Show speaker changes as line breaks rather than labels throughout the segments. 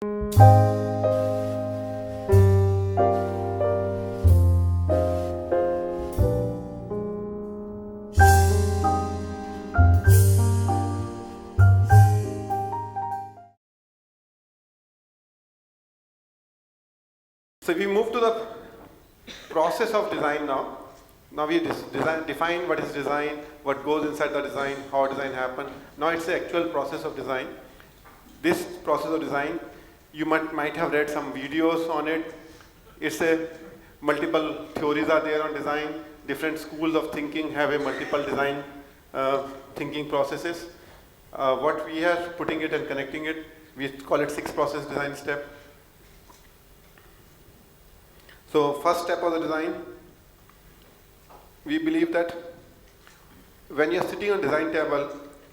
So we move to the process of design now. Now we define what is design, what goes inside the design, how design happens. Now it's the actual process of design. This process of design, you might have read some videos on it. It's a multiple theories are there on design. Different schools of thinking have a multiple design thinking processes. What we are putting it and connecting it, we call it 6 process design step. So first step of the design, we believe that when you are sitting on design table,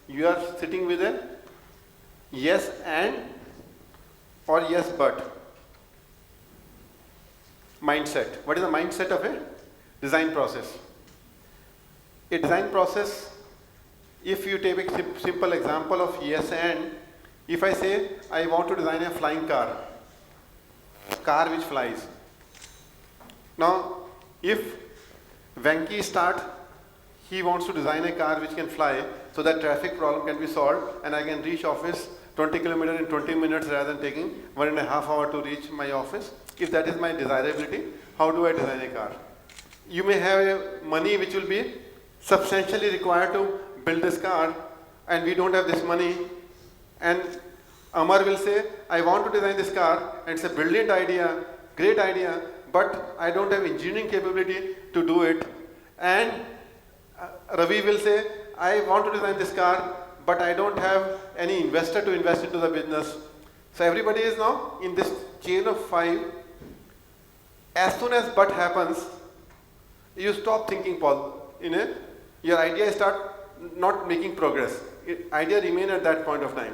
you are sitting with a yes and or yes but mindset. What is the mindset of a design process? A design process, if you take a simple example of yes and, if I say I want to design a flying car which flies. Now, if Venki he wants to design a car which can fly so that traffic problem can be solved and I can reach office 20 kilometers in 20 minutes rather than taking 1.5 hours to reach my office. If that is my desirability, how do I design a car? You may have money which will be substantially required to build this car and we don't have this money, and Amar will say, I want to design this car and it's a brilliant idea, great idea, but I don't have engineering capability to do it. And Ravi will say, I want to design this car, but I don't have any investor to invest into the business. So everybody is now in this chain of 5. As soon as but happens, you stop thinking your idea start not making progress. Idea remain at that point of time.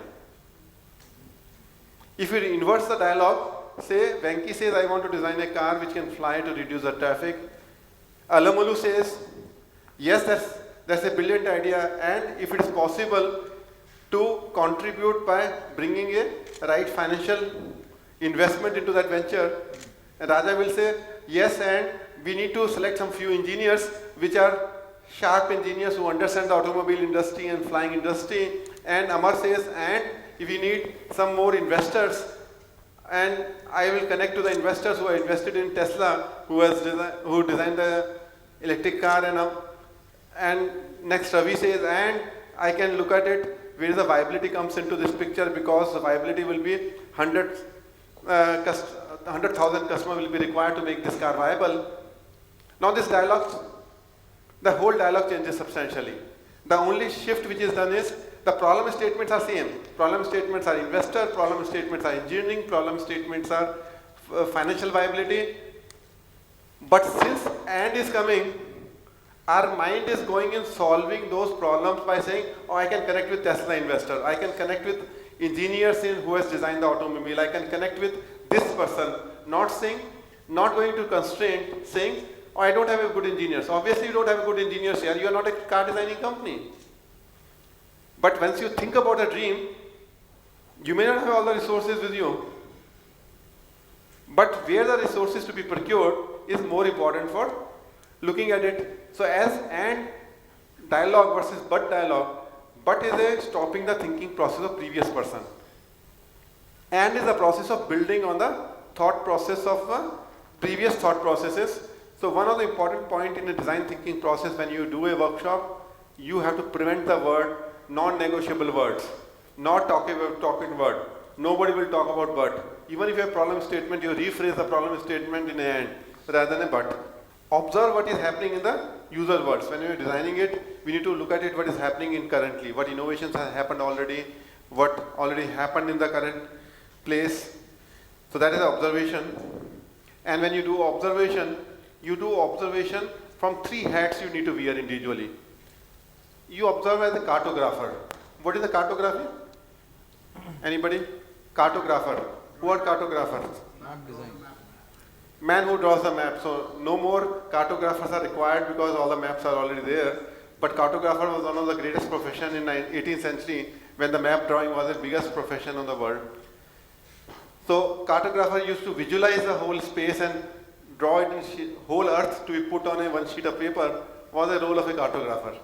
If you inverse the dialogue, say Venki says I want to design a car which can fly to reduce the traffic. Alamalu says yes, that's a brilliant idea, and if it is possible to contribute by bringing a right financial investment into that venture. And Raja will say yes, and we need to select some few engineers which are sharp engineers who understand the automobile industry and flying industry. And Amar says, and if you need some more investors, and I will connect to the investors who are invested in Tesla, who designed the electric car, and next Ravi says, and I can look at it where the viability comes into this picture, because the viability will be 100,000 customers will be required to make this car viable. Now this dialogue, the whole dialogue changes substantially. The only shift which is done is the problem statements are same. Problem statements are investor, problem statements are engineering, problem statements are financial viability. But since and is coming, our mind is going in solving those problems by saying, oh, I can connect with Tesla investor, I can connect with engineers who has designed the automobile, I can connect with this person, not going to constraint, saying, oh, I don't have a good engineers. Obviously you don't have a good engineers here, you are not a car designing company. But once you think about a dream, you may not have all the resources with you, but where the resources to be procured is more important for looking at it. So as and dialogue versus but dialogue, but is a stopping the thinking process of previous person. And is the process of building on the thought process of previous thought processes. So one of the important point in the design thinking process when you do a workshop, you have to prevent the word non-negotiable words, not talking word. Nobody will talk about but. Even if you have problem statement, you rephrase the problem statement in a and rather than a but. Observe what is happening in the user words. When you are designing it, we need to look at it what is happening in currently, what innovations have happened already, what already happened in the current place. So that is observation. And when you do observation from 3 hats you need to wear individually. You observe as a cartographer. What is a cartography? Anybody? Cartographer. Who are cartographers?
Map design.
Man who draws a map. So no more cartographers are required because all the maps are already there. But cartographer was one of the greatest profession in 18th century when the map drawing was the biggest profession in the world. So cartographer used to visualize the whole space and draw it in whole earth to be put on a one sheet of paper was the role of a cartographer.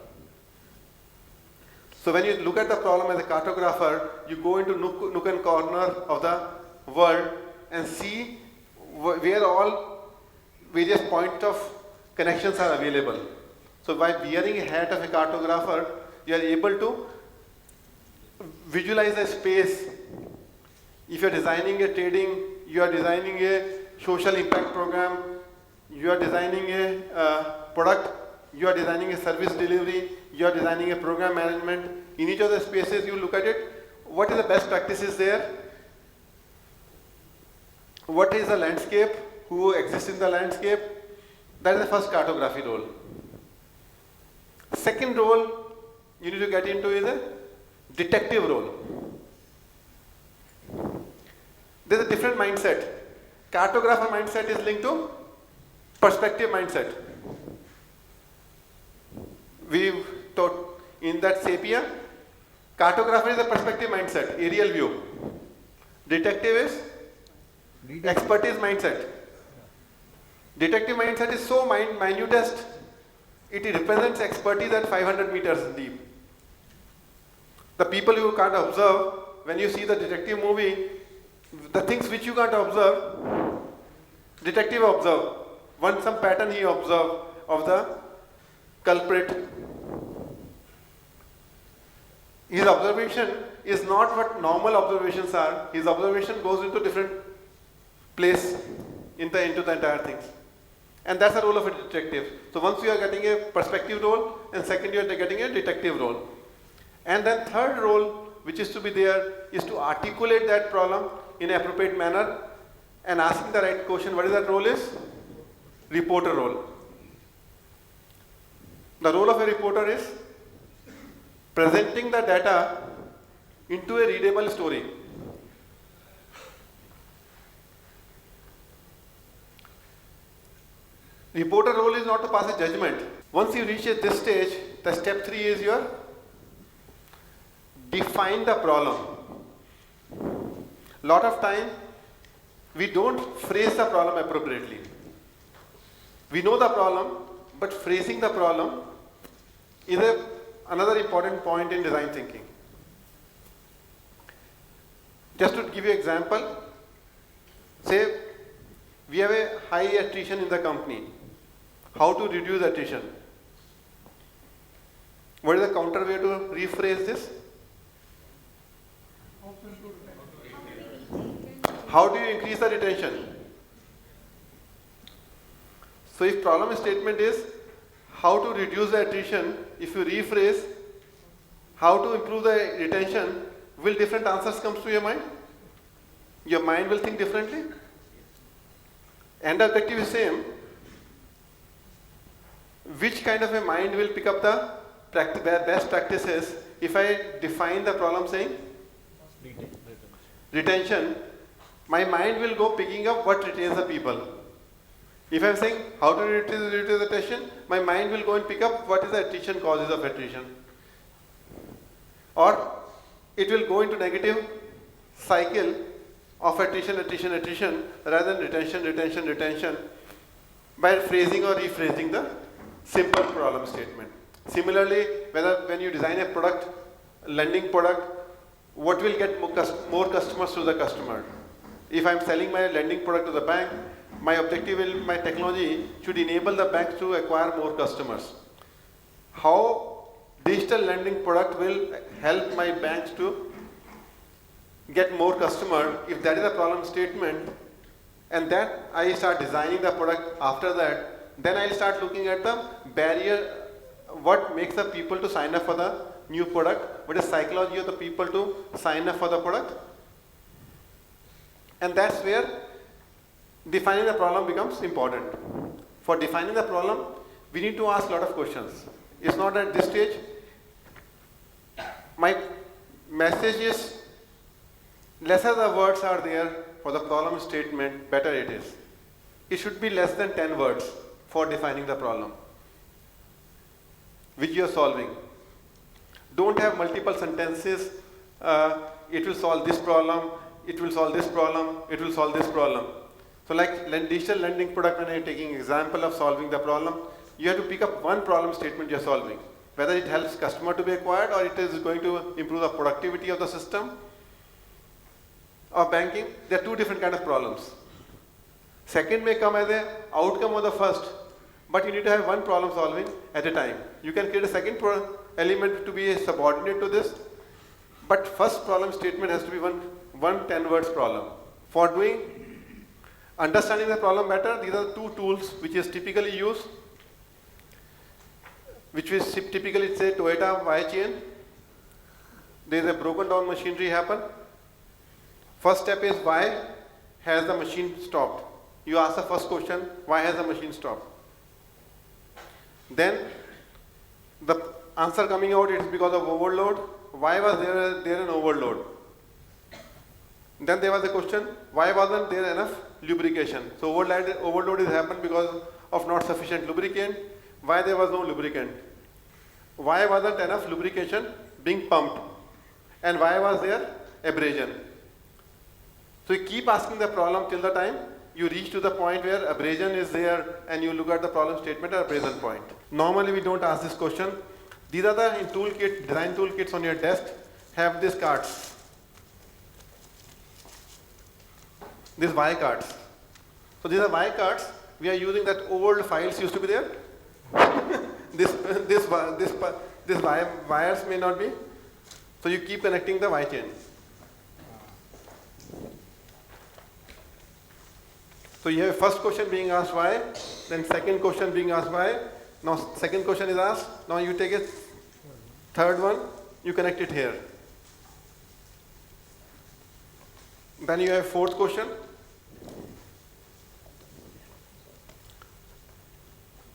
So when you look at the problem as a cartographer, you go into nook and corner of the world and see where all various points of connections are available. So by wearing a hat of a cartographer, you are able to visualize a space. If you are designing a trading, you are designing a social impact program, you are designing a product, you are designing a service delivery, you are designing a program management. In each of the spaces you look at it, what is the best practices there? What is the landscape? Who exists in the landscape? That is the first cartography role. Second role you need to get into is a detective role. There is a different mindset. Cartographer mindset is linked to perspective mindset. We've taught in that Sapia, cartographer is a perspective mindset, aerial view. Detective is expertise mindset. Detective mindset is so minutest, it represents expertise at 500 meters deep. The people you can't observe, when you see the detective movie, the things which you can't observe, detective observe. Once some pattern he observed of the culprit. His observation is not what normal observations are. His observation goes into different place into the entire things. And that's the role of a detective. So once you are getting a perspective role, and second you are getting a detective role. And then third role, which is to be there, is to articulate that problem in an appropriate manner and asking the right question. What is that role is? Reporter role. The role of a reporter is presenting the data into a readable story. Reporter role is not to pass a judgment. Once you reach at this stage, the step 3 is your define the problem. Lot of time we don't phrase the problem appropriately. We know the problem, but phrasing the problem is another important point in design thinking. Just to give you an example, say we have a high attrition in the company. How to reduce attrition? What is the counter way to rephrase this? How do you increase the retention? So if problem statement is how to reduce the attrition, if you rephrase how to improve the retention, will different answers come to your mind? Your mind will think differently? End objective is same. Which kind of a mind will pick up the best practices if I define the problem saying retention? My mind will go picking up what retains the people. If I am saying how to reduce attrition, my mind will go and pick up what is the attrition causes of attrition. Or it will go into negative cycle of attrition rather than retention by phrasing or rephrasing the simple problem statement. Similarly, when you design a product, lending product, what will get more customers to the customer? If I am selling my lending product to the bank, my objective will, my technology should enable the bank to acquire more customers. How digital lending product will help my banks to get more customer, if that is a problem statement, and then I start designing the product after that, then I'll start looking at the barrier, what makes the people to sign up for the new product, what is psychology of the people to sign up for the product. And that's where defining the problem becomes important. For defining the problem, we need to ask a lot of questions. It's not at this stage. My message is, lesser the words are there for the problem statement, better it is. It should be less than 10 words for defining the problem which you are solving. Don't have multiple sentences, it will solve this problem, it will solve this problem, it will solve this problem. So like digital lending product, when I'm taking example of solving the problem, you have to pick up one problem statement you're solving. Whether it helps customer to be acquired or it is going to improve the productivity of the system or banking, there are two different kind of problems. Second may come as an outcome of the first, but you need to have one problem solving at a time. You can create a second element to be a subordinate to this, but first problem statement has to be one 10 words problem. For understanding the problem better, these are two tools which is typically used, which is typically say Toyota Y chain. There is a broken down machinery happen. First step is why has the machine stopped? You ask the first question, why has the machine stopped? Then the answer coming out is because of overload. Why was there an overload? Then there was a question, why wasn't there enough lubrication? So overload is happened because of not sufficient lubricant. Why there was no lubricant? Why wasn't enough lubrication being pumped? And why was there abrasion? So you keep asking the problem till the time you reach to the point where abrasion is there and you look at the problem statement at abrasion point. Normally we don't ask this question. These are the design toolkits on your desk have these cards. These Y cards. So these are Y cards. We are using that old files used to be there. This wires may not be. So you keep connecting the Y chain. So you have first question being asked why, then second question being asked why. Now second question is asked. Now you take a third one, you connect it here. Then you have fourth question.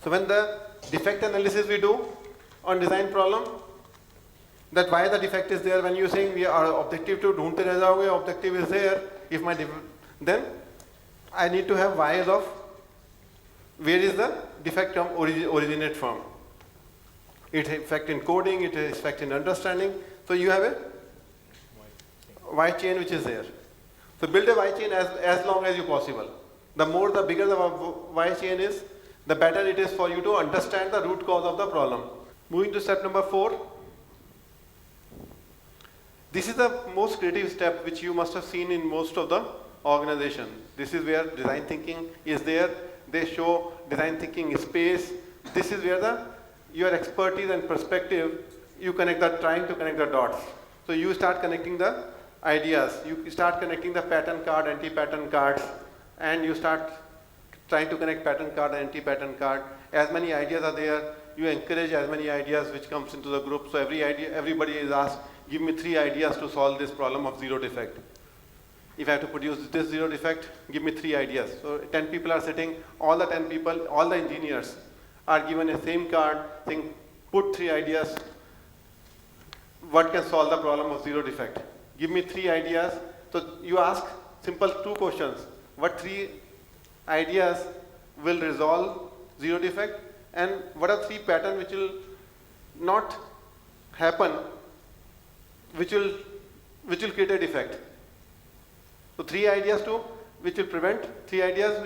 So when the defect analysis we do on design problem, that why the defect is there, when you're saying we are objective to dhoondte reh jaoge, objective is there, if my then I need to have whys of where is the defect originate from. It effect in coding, it effect in understanding. So you have a Y chain which is there. So build a Y chain as long as you possible. The bigger the Y chain is, the better it is for you to understand the root cause of the problem. Moving to step number 4. This is the most creative step which you must have seen in most of the organization. This is where design thinking is there. They show design thinking space. This is where your expertise and perspective, you trying to connect the dots. So you start connecting the ideas. You start connecting the pattern card, anti-pattern cards, and you start trying to connect pattern card, anti-pattern card. As many ideas are there, you encourage as many ideas which comes into the group. So everybody is asked, give me 3 ideas to solve this problem of zero defect. If I have to produce this zero defect, give me 3 ideas. So 10 people are sitting, all the 10 people, all the engineers are given a same card saying, put 3 ideas, what can solve the problem of zero defect? Give me 3 ideas. So you ask simple 2 questions. What 3 ideas will resolve zero defect? And what are 3 patterns which will not happen, which will create a defect? So 3 ideas which will prevent, 3 ideas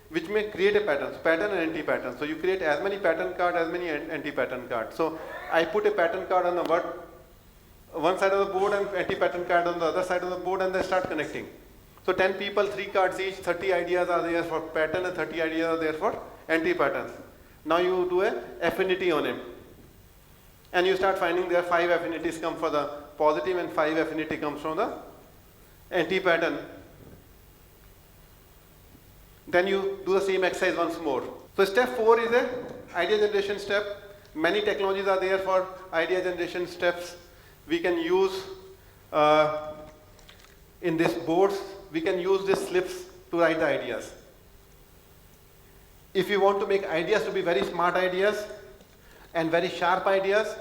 which may create a pattern. So pattern and anti-pattern. So you create as many pattern cards, as many anti-pattern cards. So I put a pattern card on the one side of the board and anti-pattern card on the other side of the board, and they start connecting. So 10 people, 3 cards each, 30 ideas are there for pattern and 30 ideas are there for anti-patterns. Now you do a affinity on him. And you start finding there 5 affinities come for the positive and 5 affinity comes from the anti-pattern. Then you do the same exercise once more. So step 4 is a idea generation step. Many technologies are there for idea generation steps. We can use in these boards, we can use these slips to write the ideas. If you want to make ideas to be very smart ideas and very sharp ideas,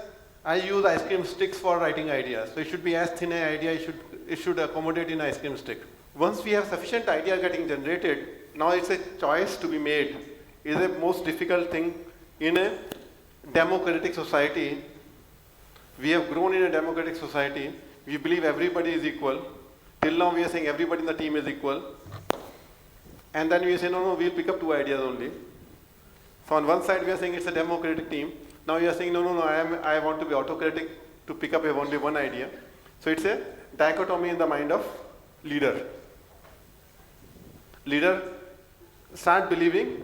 I use ice cream sticks for writing ideas. So it should be as thin an idea, it should accommodate in ice cream stick. Once we have sufficient idea getting generated, now it's a choice to be made. Is the most difficult thing in a democratic society. We have grown in a democratic society. We believe everybody is equal. Till now we are saying everybody in the team is equal. And then we say, no, we'll pick up 2 ideas only. So on one side we are saying it's a democratic team. Now you are saying, no, I want to be autocratic to pick up only one idea. So it's a dichotomy in the mind of leader. Leader start believing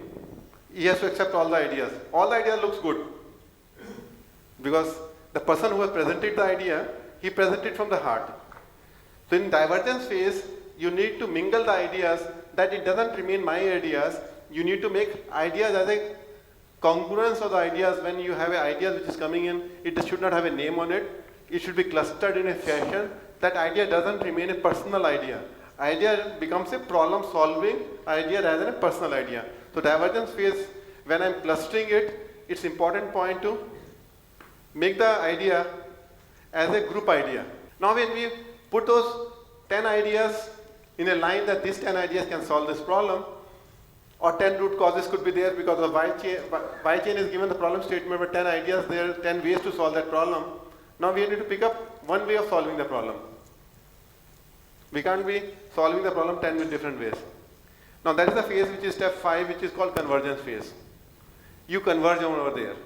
he has to accept all the ideas. All the ideas looks good. Because the person who has presented the idea, he presented from the heart. So in divergence phase, you need to mingle the ideas that it doesn't remain my ideas. You need to make ideas as a congruence of the ideas. When you have an idea which is coming in, it should not have a name on it. It should be clustered in a fashion that idea doesn't remain a personal idea. Idea becomes a problem solving idea rather than a personal idea. So divergence phase, when I'm clustering it, it's important point to make the idea as a group idea. Now when we put those 10 ideas in a line that these 10 ideas can solve this problem, or 10 root causes could be there because of Y chain is given the problem statement, but 10 ideas there, 10 ways to solve that problem. Now we need to pick up one way of solving the problem. We can't be solving the problem 10 different ways. Now that is the phase which is step 5, which is called convergence phase. You converge over there.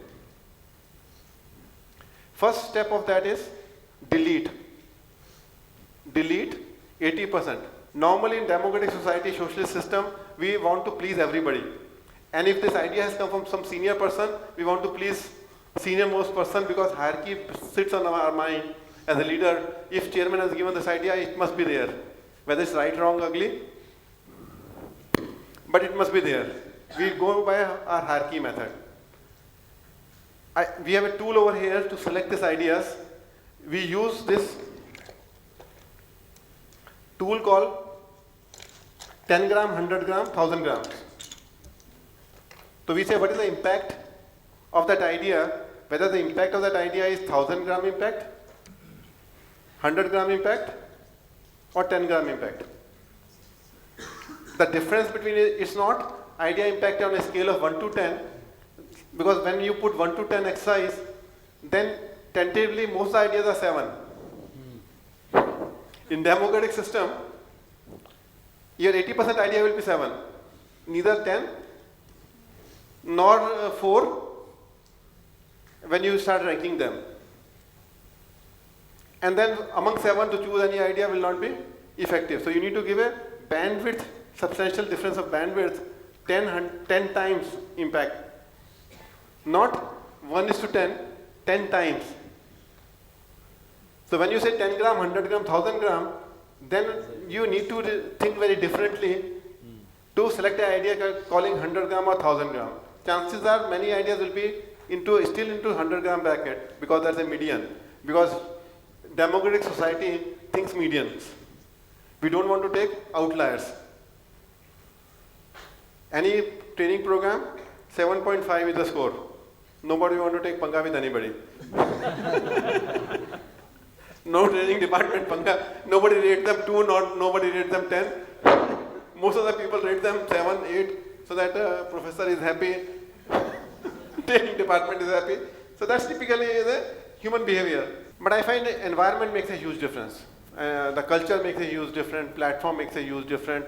First step of that is delete. Delete 80%. Normally in democratic society, socialist system, we want to please everybody. And if this idea has come from some senior person, we want to please senior most person because hierarchy sits on our mind. As a leader, if chairman has given this idea, it must be there. Whether it's right, wrong, ugly, but it must be there. We go by our hierarchy method. We have a tool over here to select these ideas. We use this tool called 10 gram, 100 gram, 1000 grams. So we say what is the impact of that idea, whether the impact of that idea is 1000 gram impact, 100 gram impact, or 10 gram impact. The difference between it's not idea impact on a scale of 1 to 10, because when you put 1 to 10 exercise, then tentatively most ideas are 7. In democratic system, your 80% idea will be 7. Neither 10 nor 4 when you start ranking them. And then among 7 to choose any idea will not be effective. So you need to give a bandwidth, substantial difference of bandwidth, 10 times impact. Not 1:10, 10 times. So when you say 10 gram, 100 gram, 1000 gram, then you need to think very differently to select an idea calling 100 gram or 1000 gram. Chances are many ideas will be still into 100 gram bracket because that's a median. Because democratic society thinks medians. We don't want to take outliers. Any training program, 7.5 is the score. Nobody want to take panga with anybody. No training department panga. Nobody rate them 2, nobody rate them 10. Most of the people rate them 7, 8, so that professor is happy, training department is happy. So that's typically the human behavior. But I find the environment makes a huge difference. The culture makes a huge difference. Platform makes a huge difference.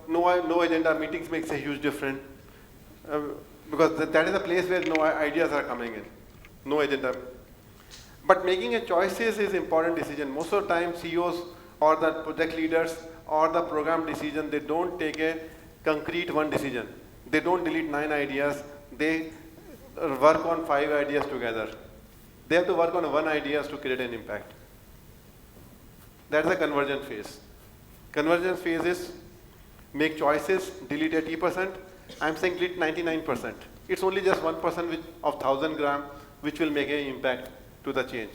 No agenda meetings makes a huge difference. Because that is a place where no ideas are coming in. No agenda. But making a choices is important decision. Most of the time CEOs or the project leaders or the program decision, they don't take a concrete one decision. They don't delete 9 ideas. They work on 5 ideas together. They have to work on 1 idea to create an impact. That's the convergence phase. Convergence phase is make choices, delete 80%. I'm saying delete 99%. It's only just 1% of 1000 gram which will make an impact to the change.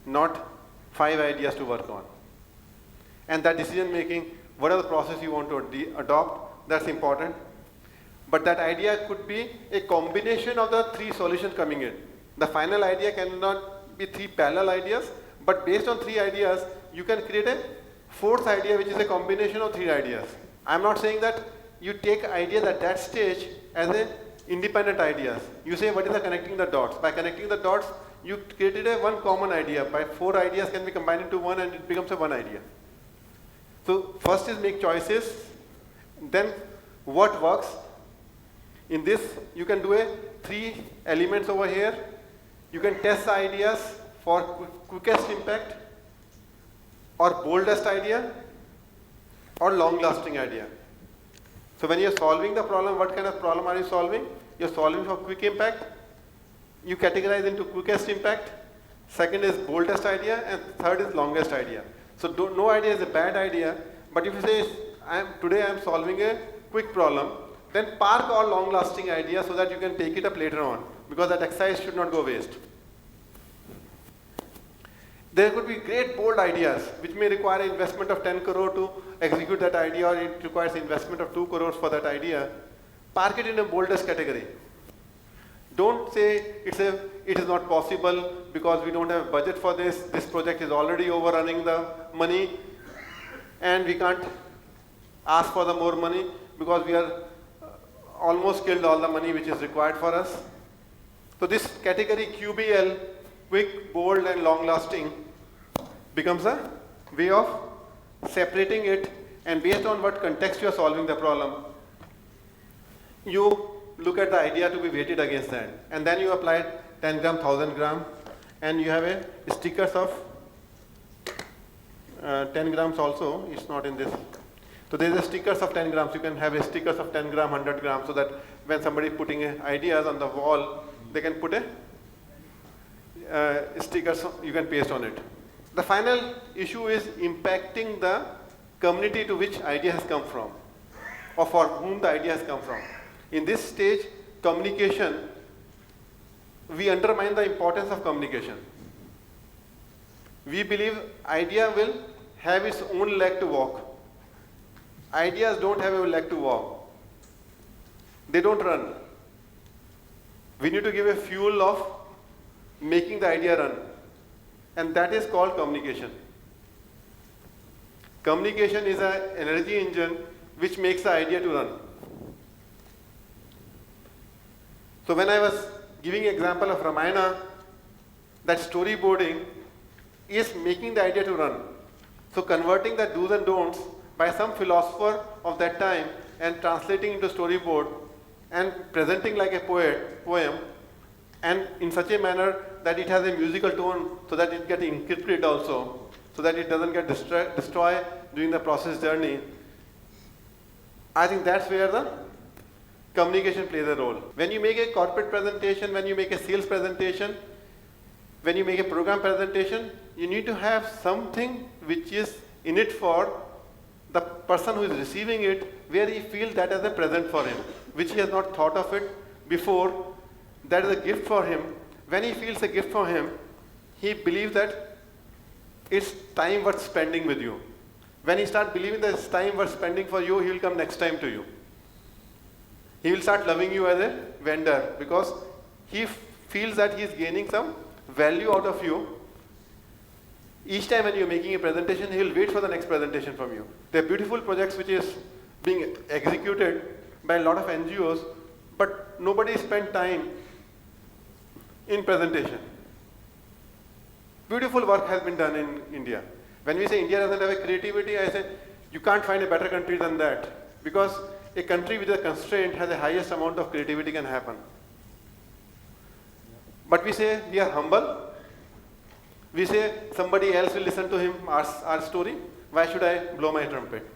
Not 5 ideas to work on. And that decision making, what are the process you want to adopt, that's important. But that idea could be a combination of the 3 solutions coming in. The final idea cannot be 3 parallel ideas, but based on 3 ideas, you can create a 4th idea which is a combination of 3 ideas. I'm not saying that you take ideas at that stage as a independent ideas. You say what is the connecting the dots. By connecting the dots, you created a 1 common idea. By 4 ideas can be combined into 1 and it becomes a 1 idea. So first is make choices, then what works. In this, you can do a 3 elements over here. You can test ideas for quickest impact, or boldest idea, or long-lasting idea. So when you're solving the problem, what kind of problem are you solving? You're solving for quick impact. You categorize into quickest impact. Second is boldest idea, and third is longest idea. So no idea is a bad idea, but if you say, today I'm solving a quick problem, then park all long-lasting ideas so that you can take it up later on, because that exercise should not go waste. There could be great bold ideas which may require an investment of 10 crore to execute that idea, or it requires investment of 2 crores for that idea. Park it in a boldest category. Don't say it is not possible because we don't have budget for this, this project is already overrunning the money and we can't ask for the more money because we are almost killed all the money which is required for us. So this category QBL, quick, bold and long lasting, becomes a way of separating it, and based on what context you are solving the problem, you look at the idea to be weighted against that, and then you apply 10 gram, 1000 gram, and you have a stickers of 10 grams also. It's not in this. So there is a stickers of 10 grams. You can have a stickers of 10 gram, 100 grams, so that when somebody is putting ideas on the wall, they can put a stickers you can paste on it. The final issue is impacting the community to which idea has come from, or for whom the idea has come from. In this stage, communication, we undermine the importance of communication. We believe idea will have its own leg to walk. Ideas don't have a leg to walk. They don't run. We need to give a fuel of making the idea run. And that is called communication. Communication is an energy engine which makes the idea to run. So when I was giving example of Ramayana, that storyboarding is making the idea to run. So converting the do's and don'ts by some philosopher of that time and translating into storyboard and presenting like a poem, and in such a manner that it has a musical tone so that it gets encrypted also, so that it doesn't get destroyed during the process journey. I think that's where the communication plays a role. When you make a corporate presentation, when you make a sales presentation, when you make a program presentation, you need to have something which is in it for the person who is receiving it, where he feels that as a present for him, which he has not thought of it before. That is a gift for him. When he feels a gift for him, he believes that it's time worth spending with you. When he starts believing that it's time worth spending for you, he will come next time to you. He will start loving you as a vendor because he feels that he is gaining some value out of you. Each time when you're making a presentation, he will wait for the next presentation from you. There are beautiful projects which is being executed by a lot of NGOs, but nobody spent time in presentation. Beautiful work has been done in India. When we say India doesn't have a creativity, I say you can't find a better country than that, because a country with a constraint has the highest amount of creativity can happen. But we say we are humble. We say somebody else will listen to him, our story. Why should I blow my trumpet?